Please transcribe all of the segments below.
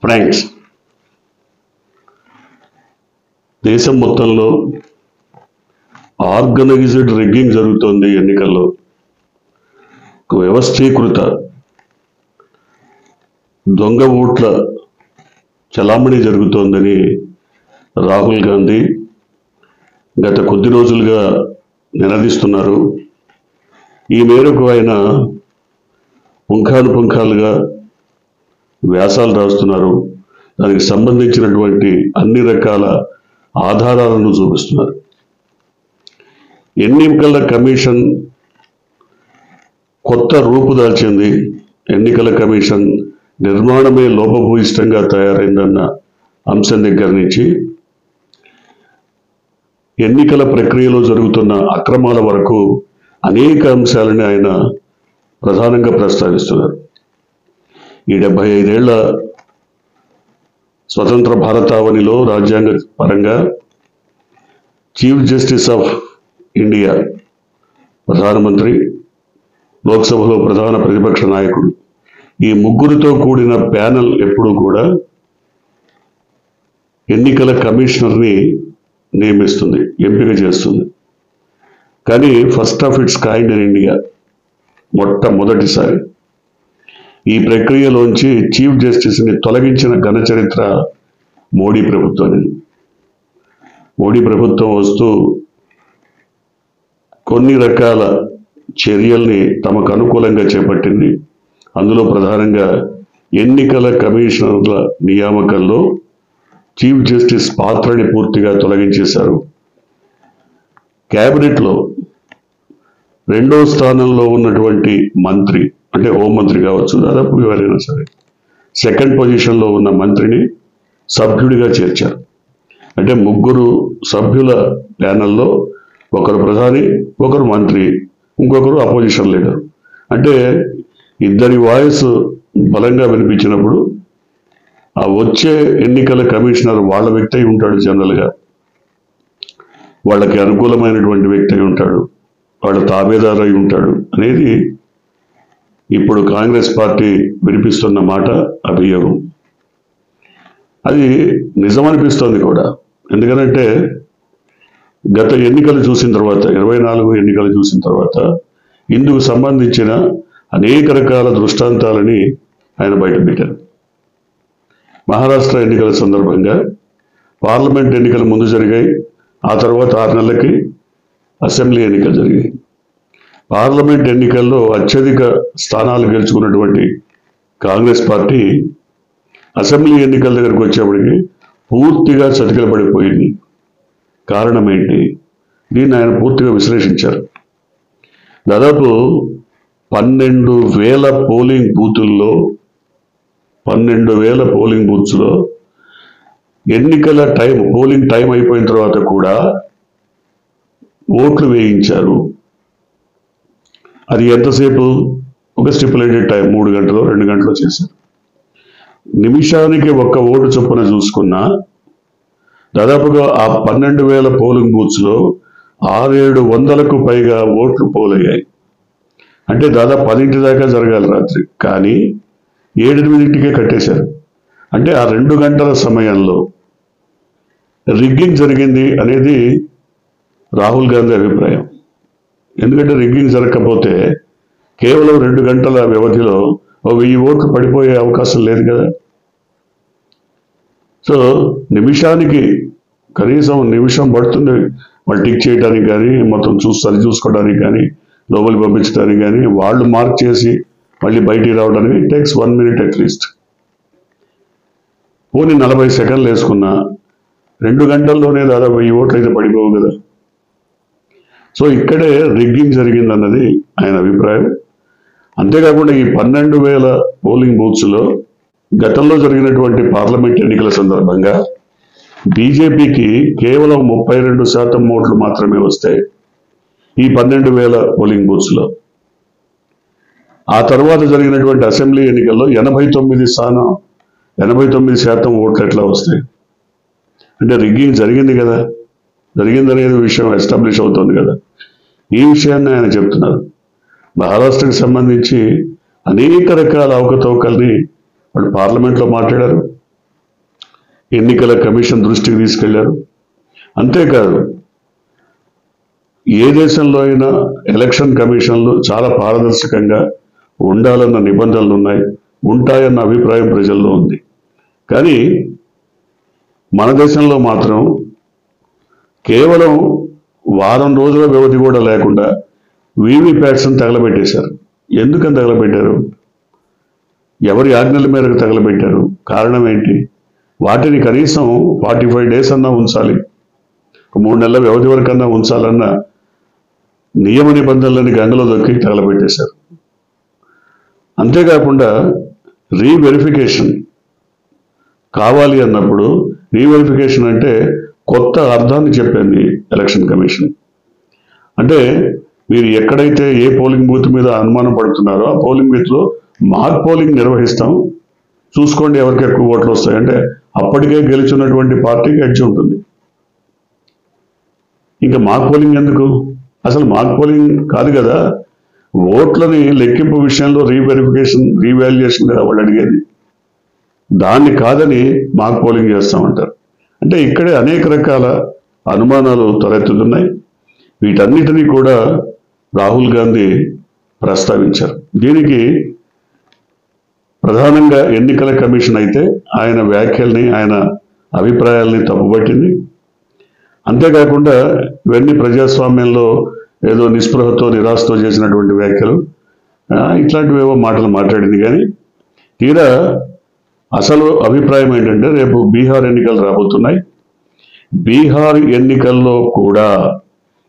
Friends, దేశం మొత్తంలో organised rigging జరుగుతోంది. ఎన్నికల్లో వ్యవస్థీకృత దొంగ ఓట్ల చలామణి జరుగుతోందని రాహుల్ గాంధీ గత కొద్ది రోజులుగా నినదిస్తున్నారు. ఈ మేరకు ఆయన పుంఖానుపుంఖాలుగా వ్యాసాలు రాస్తున్నారు. దానికి సంబంధించినటువంటి అన్ని రకాల ఆధారాలను చూపిస్తున్నారు. ఎన్నికల కమిషన్ కొత్త రూపు దాల్చింది. ఎన్నికల కమిషన్ నిర్మాణమే లోపభూయిష్టంగా తయారైందన్న అంశం దగ్గర నుంచి ఎన్నికల ప్రక్రియలో జరుగుతున్న అక్రమాల వరకు అనేక అంశాలని ఆయన ప్రధానంగా ప్రస్తావిస్తున్నారు. ఈ 75 ఏళ్ల స్వతంత్ర భారతావనిలో రాజ్యాంగ పరంగా చీఫ్ జస్టిస్ ఆఫ్ ఇండియా, ప్రధానమంత్రి, లోక్సభలో ప్రధాన ప్రతిపక్ష నాయకుడు, ఈ ముగ్గురితో కూడిన ప్యానెల్ ఎప్పుడూ కూడా ఎన్నికల కమిషనర్ని నియమిస్తుంది, ఎంపిక చేస్తుంది. కానీ first of it's kind in India, మొట్టమొదటిసారి ఈ ప్రక్రియలోంచి చీఫ్ జస్టిస్ని తొలగించిన ఘన చరిత్ర మోడీ ప్రభుత్వానికి. మోడీ ప్రభుత్వం వస్తూ కొన్ని రకాల చర్యల్ని తమకు అనుకూలంగా చేపట్టింది. అందులో ప్రధానంగా ఎన్నికల కమిషనర్ల నియామకంలో చీఫ్ జస్టిస్ పాత్రని పూర్తిగా తొలగించేశారు. క్యాబినెట్లో 2వ స్థానంలో ఉన్నటువంటి మంత్రి, అంటే హోంమంత్రి కావచ్చు, దాదాపు ఎవరైనా సరే, 2nd పొజిషన్లో ఉన్న మంత్రిని సభ్యుడిగా చేర్చారు. అంటే 3 సభ్యుల ప్యానెల్లో ఒకరు ప్రధాని, ఒకరు మంత్రి, ఇంకొకరు అపోజిషన్ లీడర్. అంటే ఇద్దరి వాయిస్ బలంగా వినిపించినప్పుడు ఆ వచ్చే ఎన్నికల కమిషనర్ వాళ్ళ వ్యక్తి అయి ఉంటాడు. జనరల్గా వాళ్ళకి అనుకూలమైనటువంటి వ్యక్తి అయి ఉంటాడు, వాళ్ళ తాబేదారు అయి ఉంటాడు అనేది ఇప్పుడు కాంగ్రెస్ పార్టీ వినిపిస్తున్న మాట, అభియోగం. అది నిజమనిపిస్తోంది కూడా. ఎందుకనంటే గత ఎన్నికలు చూసిన తర్వాత, 24 ఎన్నికలు చూసిన తర్వాత ఇందుకు సంబంధించిన అనేక రకాల దృష్టాంతాలని ఆయన బయటపెట్టారు. మహారాష్ట్ర ఎన్నికల సందర్భంగా పార్లమెంట్ ఎన్నికలు ముందు జరిగాయి. ఆ తర్వాత 6 నెలలకి అసెంబ్లీ ఎన్నికలు జరిగాయి. పార్లమెంట్ ఎన్నికల్లో అత్యధిక స్థానాలు గెలుచుకున్నటువంటి కాంగ్రెస్ పార్టీ అసెంబ్లీ ఎన్నికల దగ్గరకు వచ్చేప్పటికి పూర్తిగా చతికిలబడిపోయింది. కారణం ఏంటి? దీన్ని ఆయన పూర్తిగా విశ్లేషించారు. దాదాపు 12,000 పోలింగ్ బూతుల్లో, 12,000 పోలింగ్ బూత్స్లో ఎన్నికల పోలింగ్ టైం అయిపోయిన తర్వాత కూడా ఓట్లు వేయించారు. అది ఎంతసేపు? ఒక స్టిపులేటెడ్ టైం, 3 గంటలు 2 గంటలు చేశారు. నిమిషానికి 1 ఓటు చొప్పున చూసుకున్నా దాదాపుగా ఆ 12,000 పోలింగ్ బూత్స్లో 600-700కు పైగా ఓట్లు పోలయ్యాయి. అంటే దాదాపు 10 దాకా జరగాలి రాత్రి, కానీ 7-8కే కట్టేశారు. అంటే ఆ 2 గంటల సమయంలో రిగ్గింగ్ జరిగింది అనేది రాహుల్ గాంధీ అభిప్రాయం. ఎందుకంటే రిగ్గింగ్ జరగకపోతే కేవలం 2 గంటల వ్యవధిలో 1000 ఓట్లు పడిపోయే అవకాశం లేదు కదా. సో నిమిషానికి, కనీసం నిమిషం పడుతుంది వాళ్ళు టిక్ చేయడానికి కానీ, మొత్తం సరి చూసుకోవడానికి కానీ, లోపలికి పంపించడానికి కానీ, వాళ్ళు మార్క్ చేసి మళ్ళీ బయటికి రావడానికి టేక్స్ 1 minute అట్లీస్ట్. పోనీ 40 సెకండ్లు వేసుకున్నా 2 గంటల్లోనే దాదాపు 1000 ఓట్లు అయితే పడిపోవు కదా. సో ఇక్కడే రిగ్గింగ్ జరిగిందన్నది ఆయన అభిప్రాయం. అంతేకాకుండా ఈ 12,000 పోలింగ్ బూత్స్లో గతంలో జరిగినటువంటి పార్లమెంట్ ఎన్నికల సందర్భంగా బీజేపీకి కేవలం 32% ఓట్లు మాత్రమే వస్తాయి ఈ 12,000 పోలింగ్ బూత్స్లో. ఆ తర్వాత జరిగినటువంటి అసెంబ్లీ ఎన్నికల్లో 89% ఓట్లు ఎట్లా వస్తాయి? అంటే రిగ్గింగ్ జరిగింది కదా, జరిగిందనేది విషయం ఎస్టాబ్లిష్ అవుతుంది కదా. ఈ విషయాన్ని ఆయన చెప్తున్నారు. మహారాష్ట్రకు సంబంధించి అనేక రకాల అవకతవకల్ని వాళ్ళు పార్లమెంట్లో మాట్లాడారు. ఎన్నికల కమిషన్ దృష్టికి తీసుకెళ్లారు. అంతేకాదు ఏ దేశంలో అయినా ఎలక్షన్ కమిషన్లు చాలా పారదర్శకంగా ఉండాలన్న నిబంధనలు ఉన్నాయి, ఉంటాయన్న అభిప్రాయం ప్రజల్లో ఉంది. కానీ మన దేశంలో మాత్రం కేవలం వారం రోజుల వ్యవధి కూడా లేకుండా వీవీప్యాట్స్ని తగలబెట్టేశారు. ఎందుకని తగలబెట్టారు? ఎవరి ఆజ్ఞల మేరకు తగలబెట్టారు? కారణం ఏంటి? వాటిని కనీసం 45 days అన్నా ఉంచాలి, 3 నెలల వ్యవధి వరకన్నా ఉంచాలన్న నియమ నిబంధనలని గంగలో దొక్కి తగలబెట్టేశారు. అంతేకాకుండా రీవెరిఫికేషన్ కావాలి అన్నప్పుడు, రీవెరిఫికేషన్ అంటే కొత్త అర్థాన్ని చెప్పింది ఎలక్షన్ కమిషన్. అంటే మీరు ఎక్కడైతే ఏ పోలింగ్ బూత్ మీద అనుమానం పడుతున్నారో ఆ పోలింగ్ బూత్లో మాక్ పోలింగ్ నిర్వహిస్తాం, చూసుకోండి ఎవరికి ఎక్కువ ఓట్లు వస్తాయంటే అప్పటికే గెలుచున్నటువంటి పార్టీకి ఎడ్జ్ ఉంటుంది. ఇంకా మాక్ పోలింగ్ ఎందుకు? అసలు మాక్ పోలింగ్ కాదు కదా, ఓట్లని లెక్కింపు విషయంలో రీవెరిఫికేషన్ రీవాల్యుయేషన్ కదా వాళ్ళు అడిగేది. దాన్ని కాదని మాక్ పోలింగ్ చేస్తామంటారు. అంటే ఇక్కడే అనేక రకాల అనుమానాలు తలెత్తుతున్నాయి. వీటన్నిటినీ కూడా రాహుల్ గాంధీ ప్రస్తావించారు. దీనికి ప్రధానంగా ఎన్నికల కమిషన్ అయితే ఆయన వ్యాఖ్యల్ని, ఆయన అభిప్రాయాల్ని తప్పుపట్టింది. అంతేకాకుండా ఇవన్నీ ప్రజాస్వామ్యంలో ఏదో నిస్పృహతో నిరాశతో చేసినటువంటి వ్యాఖ్యలు, ఇట్లాంటివేవో మాటలు మాట్లాడింది. కానీ తీరా అసలు అభిప్రాయం ఏంటంటే రేపు బీహార్ ఎన్నికలు రాబోతున్నాయి. బీహార్ ఎన్నికల్లో కూడా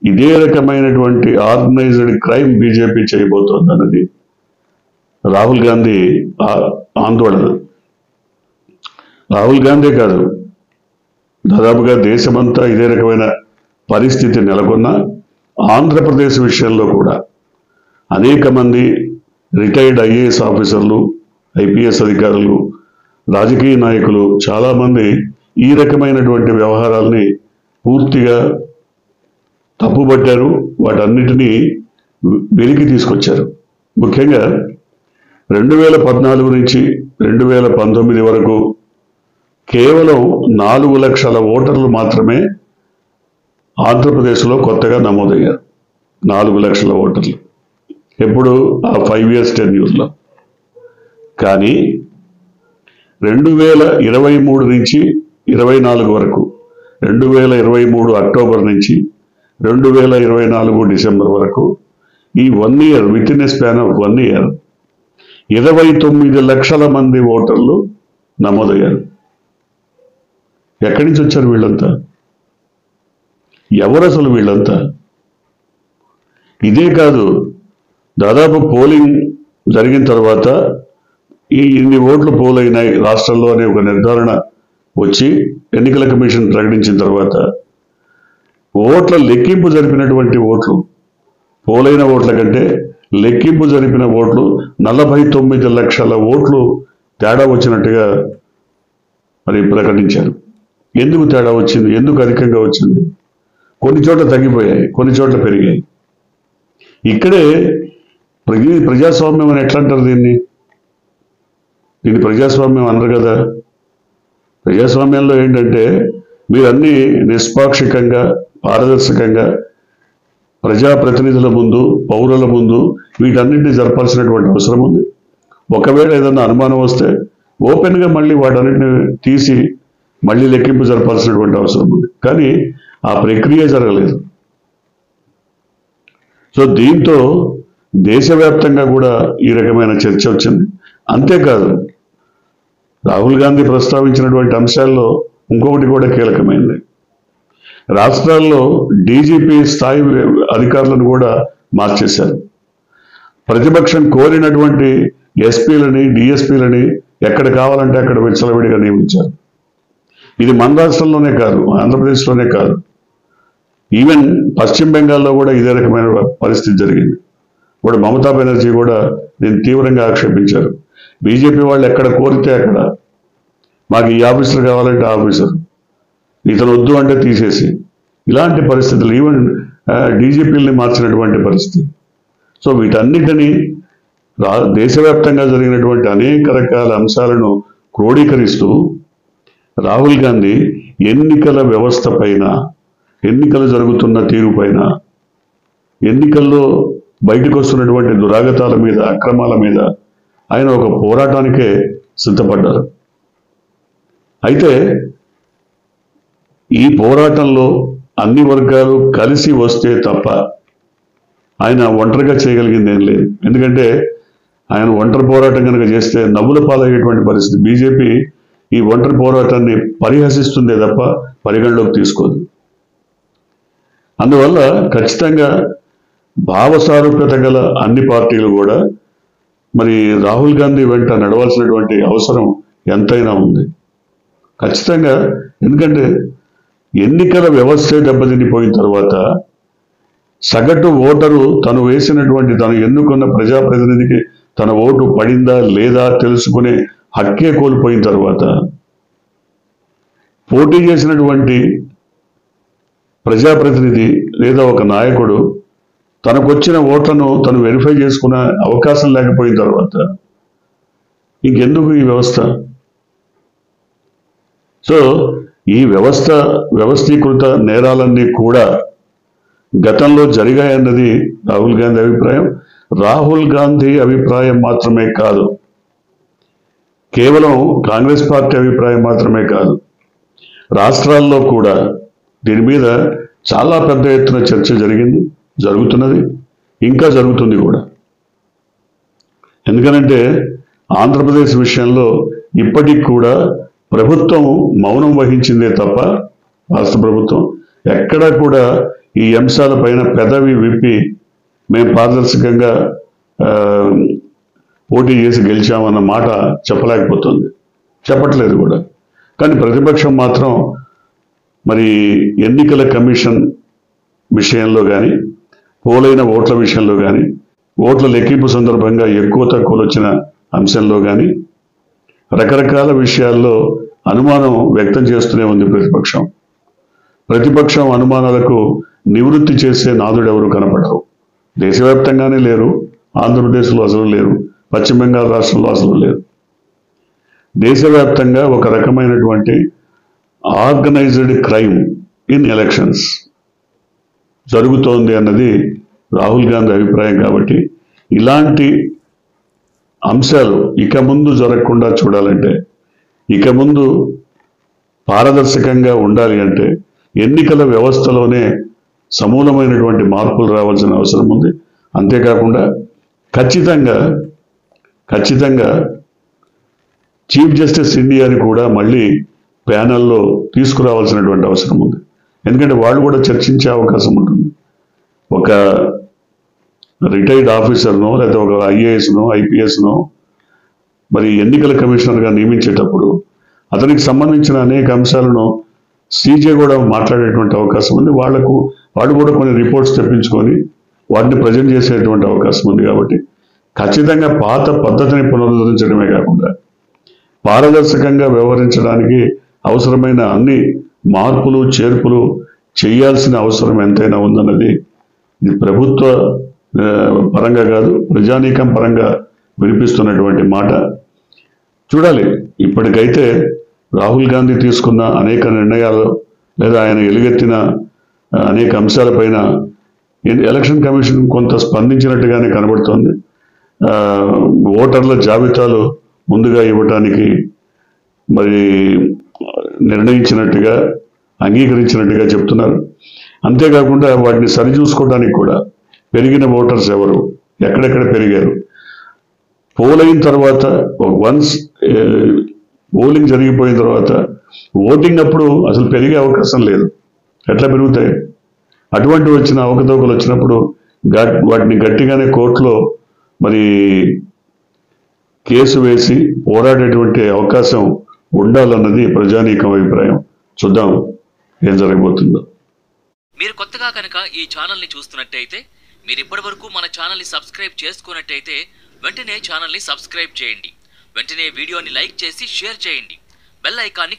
ఇదే రకమైనటువంటి ఆర్గనైజ్డ్ క్రైమ్ బీజేపీ చేయబోతోంది అన్నది రాహుల్ గాంధీ ఆందోళన. రాహుల్ గాంధీ కాదు, దాదాపుగా దేశమంతా ఇదే రకమైన పరిస్థితి నెలకొన్న ఆంధ్రప్రదేశ్ విషయంలో కూడా అనేక మంది రిటైర్డ్ ఐఏఎస్ ఆఫీసర్లు, ఐపీఎస్ అధికారులు, రాజకీయ నాయకులు చాలామంది ఈ రకమైనటువంటి వ్యవహారాల్ని పూర్తిగా తప్పుపట్టారు. వాటన్నిటినీ వెలికి తీసుకొచ్చారు. ముఖ్యంగా 2014 నుంచి 2019 వరకు కేవలం 4 లక్షల ఓటర్లు మాత్రమే ఆంధ్రప్రదేశ్లో కొత్తగా నమోదయ్యారు. 4 లక్షల ఓటర్లు ఎప్పుడు? ఆ 5 years టెన్యూర్లో. కానీ 2023 నుంచి 24 వరకు, 2023 అక్టోబర్ నుంచి 2024 డిసెంబర్ వరకు, ఈ 1 year, with in a span of 1 year 29 లక్షల మంది ఓటర్లు నమోదయ్యారు. ఎక్కడి నుంచి వచ్చారు వీళ్ళంతా? ఎవరు అసలు వీళ్ళంతా? ఇదే కాదు, దాదాపు పోలింగ్ జరిగిన తర్వాత ఇన్ని ఓట్లు పోలైనాయి రాష్ట్రంలో అనే ఒక నిర్ధారణ వచ్చి ఎన్నికల కమిషన్ ప్రకటించిన తర్వాత ఓట్ల లెక్కింపు జరిపినటువంటి ఓట్లు, పోలైన ఓట్ల కంటే లెక్కింపు జరిపిన ఓట్లు 49 లక్షల ఓట్లు తేడా వచ్చినట్టుగా మరి ప్రకటించారు. ఎందుకు తేడా వచ్చింది? ఎందుకు అధికంగా వచ్చింది? కొన్ని చోట్ల తగ్గిపోయాయి, కొన్ని చోట్ల పెరిగాయి. ఇక్కడే ప్రజాస్వామ్యం అని ఎట్లా అంటారు దీన్ని ప్రజాస్వామ్యం అనరు కదా. ప్రజాస్వామ్యంలో ఏంటంటే మీరన్నీ నిష్పాక్షికంగా, పారదర్శకంగా ప్రజాప్రతినిధుల ముందు, పౌరుల ముందు వీటన్నింటినీ జరపాల్సినటువంటి అవసరం ఉంది. ఒకవేళ ఏదన్నా అనుమానం వస్తే ఓపెన్గా మళ్ళీ వాటన్నిటిని తీసి మళ్ళీ లెక్కింపు జరపాల్సినటువంటి అవసరం ఉంది. కానీ ఆ ప్రక్రియ జరగలేదు. సో దీంతో దేశవ్యాప్తంగా కూడా ఈ రకమైన చర్చ వచ్చింది. అంతేకాదు, రాహుల్ గాంధీ ప్రస్తావించినటువంటి అంశాల్లో ఇంకొకటి కూడా కీలకమైంది. రాష్ట్రాల్లో డీజీపీ స్థాయి అధికారులను కూడా మార్చేశారు. ప్రతిపక్షం కోరినటువంటి ఎస్పీలని, డిఎస్పీలని ఎక్కడ కావాలంటే అక్కడ విచ్చలవిడిగా నియమించారు. ఇది మన రాష్ట్రంలోనే కాదు, ఆంధ్రప్రదేశ్లోనే కాదు, ఈవెన్ పశ్చిమ బెంగాల్లో కూడా ఇదే రకమైన పరిస్థితి జరిగింది. ఇప్పుడు మమతా బెనర్జీ కూడా దీన్ని తీవ్రంగా ఆక్షేపించారు. బీజేపీ వాళ్ళు ఎక్కడ కోరితే అక్కడ, మాకు ఈ ఆఫీసర్ కావాలంటే ఆఫీసర్, ఇతను వద్దు అంటే తీసేసి, ఇలాంటి పరిస్థితులు ఈవెన్ డీజీపీలని మార్చినటువంటి పరిస్థితి. సో వీటన్నిటినీ దేశవ్యాప్తంగా జరిగినటువంటి అనేక రకాల అంశాలను క్రోడీకరిస్తూ రాహుల్ గాంధీ ఎన్నికల వ్యవస్థ పైన, ఎన్నికలు జరుగుతున్న తీరు పైన, ఎన్నికల్లో బయటకు వస్తున్నటువంటి దురాగతాల మీద, అక్రమాల మీద ఆయన ఒక పోరాటానికే సిద్ధపడ్డారు. అయితే ఈ పోరాటంలో అన్ని వర్గాలు కలిసి వస్తే తప్ప ఆయన ఒంటరిగా చేయగలిగింది ఏం లేదు. ఎందుకంటే ఆయన ఒంటరి పోరాటం కనుక చేస్తే నవ్వుల పాలయ్యేటువంటి పరిస్థితి. బీజేపీ ఈ ఒంటరి పోరాటాన్ని పరిహసిస్తుందే తప్ప పరిగణలోకి తీసుకోదు. అందువల్ల ఖచ్చితంగా భావ సారూప్యత గల అన్ని పార్టీలు కూడా మరి రాహుల్ గాంధీ వెంట నడవాల్సినటువంటి అవసరం ఎంతైనా ఉంది ఖచ్చితంగా. ఎందుకంటే ఎన్నికల వ్యవస్థే దెబ్బతినిపోయిన తర్వాత సగటు ఓటరు తను వేసినటువంటి, తను ఎన్నుకున్న ప్రజాప్రతినిధికి తన ఓటు పడిందా లేదా తెలుసుకునే హక్కే కోల్పోయిన తర్వాత పోటీ చేసినటువంటి ప్రజాప్రతినిధి లేదా ఒక నాయకుడు తనకొచ్చిన ఓట్లను తను వెరిఫై చేసుకునే అవకాశం లేకపోయిన తర్వాత ఇంకెందుకు ఈ వ్యవస్థ? సో ఈ వ్యవస్థీకృత నేరాలన్నీ కూడా గతంలో జరిగాయన్నది రాహుల్ గాంధీ అభిప్రాయం. రాహుల్ గాంధీ అభిప్రాయం మాత్రమే కాదు, కేవలం కాంగ్రెస్ పార్టీ అభిప్రాయం మాత్రమే కాదు, రాష్ట్రాల్లో కూడా దీని మీద చాలా పెద్ద ఎత్తున చర్చ జరిగింది, జరుగుతున్నది, ఇంకా జరుగుతుంది కూడా. ఎందుకనంటే ఆంధ్రప్రదేశ్ విషయంలో ఇప్పటికి కూడా ప్రభుత్వం మౌనం వహించిందే తప్ప, రాష్ట్ర ప్రభుత్వం ఎక్కడా కూడా ఈ అంశాలపైన పెదవి విప్పి మేము పారదర్శకంగా పోటీ చేసి గెలిచామన్న మాట చెప్పలేకపోతుంది, చెప్పట్లేదు కూడా. కానీ ప్రతిపక్షం మాత్రం మరి ఎన్నికల కమిషన్ విషయంలో కానీ, పోలైన ఓట్ల విషయంలో కానీ, ఓట్ల లెక్కింపు సందర్భంగా ఎక్కువ తక్కువలు వచ్చిన అంశంలో కానీ రకరకాల విషయాల్లో అనుమానం వ్యక్తం చేస్తూనే ఉంది ప్రతిపక్షం. ప్రతిపక్షం అనుమానాలకు నివృత్తి చేసే నాదుడు ఎవరు కనపడరు. దేశవ్యాప్తంగానే లేరు, ఆంధ్రప్రదేశ్లో అసలు లేరు, పశ్చిమ బెంగాల్ రాష్ట్రంలో అసలు లేరు. దేశవ్యాప్తంగా ఒక రకమైనటువంటి ఆర్గనైజ్డ్ క్రైమ్ ఇన్ ఎలక్షన్స్ జరుగుతోంది అన్నది రాహుల్ గాంధీ అభిప్రాయం. కాబట్టి ఇలాంటి అంశాలు ఇక ముందు జరగకుండా చూడాలంటే, ఇక ముందు పారదర్శకంగా ఉండాలి అంటే ఎన్నికల వ్యవస్థలోనే సమూలమైనటువంటి మార్పులు రావాల్సిన అవసరం ఉంది. అంతేకాకుండా ఖచ్చితంగా చీఫ్ జస్టిస్ ఇండియాని కూడా మళ్ళీ ప్యానెల్లో తీసుకురావాల్సినటువంటి అవసరం ఉంది. ఎందుకంటే వాళ్ళు కూడా చర్చించే అవకాశం ఉంటుంది. ఒక రిటైర్డ్ ఆఫీసర్నో లేదా ఒక ఐఏఎస్నో ఐపీఎస్నో మరి ఎన్నికల కమిషనర్గా నియమించేటప్పుడు అతనికి సంబంధించిన అనేక అంశాలను సీజే కూడా మాట్లాడేటువంటి అవకాశం ఉంది. వాళ్ళు కూడా కొన్ని రిపోర్ట్స్ తెప్పించుకొని వాటిని ప్రజెంట్ చేసేటువంటి అవకాశం ఉంది. కాబట్టి ఖచ్చితంగా పాత పద్ధతిని పునరుద్ధరించడమే కాకుండా పారదర్శకంగా వ్యవహరించడానికి అవసరమైన అన్ని మార్పులు చేర్పులు చేయాల్సిన అవసరం ఎంతైనా ఉందన్నది ఇది ప్రభుత్వ పరంగా కాదు, ప్రజానీకం పరంగా వినిపిస్తున్నటువంటి మాట. చూడాలి. ఇప్పటికైతే రాహుల్ గాంధీ తీసుకున్న అనేక నిర్ణయాలు లేదా ఆయన ఎలుగెత్తిన అనేక అంశాలపైన ఎలక్షన్ కమిషన్ కొంత స్పందించినట్టుగానే కనబడుతోంది. ఓటర్ల జాబితాలు ముందుగా ఇవ్వటానికి మరి నిర్ణయించినట్టుగా, అంగీకరించినట్టుగా చెప్తున్నారు. అంతేకాకుండా వాటిని సరిచూసుకోవడానికి కూడా పెరిగిన ఓటర్స్ ఎవరు, ఎక్కడెక్కడ పెరిగారు, పోలైన తర్వాత వన్స్ పోలింగ్ జరిగిపోయిన తర్వాత ఓటింగ్ అప్పుడు అసలు పెరిగే అవకాశం లేదు, ఎట్లా పెరుగుతాయి? అటువంటి వచ్చిన అవకతవకలు వచ్చినప్పుడు వాటిని గట్టిగానే కోర్టులో మరి కేసు వేసి పోరాడేటువంటి అవకాశం ఉండాలన్నది ప్రజానీకం అభిప్రాయం. చూద్దాం ఏం జరగబోతుందో. మీరు కొత్తగా కనుక ఈ ఛానల్ని చూస్తున్నట్టయితే, మీరు ఇప్పటివరకు మన ఛానల్ని సబ్స్క్రైబ్ చేసుకున్నట్టయితే వెంటనే ఛానల్ని సబ్స్క్రైబ్ చేయండి. వెంటనే వీడియోని లైక్ చేసి షేర్ చేయండి. బెల్ ఐకాన్ని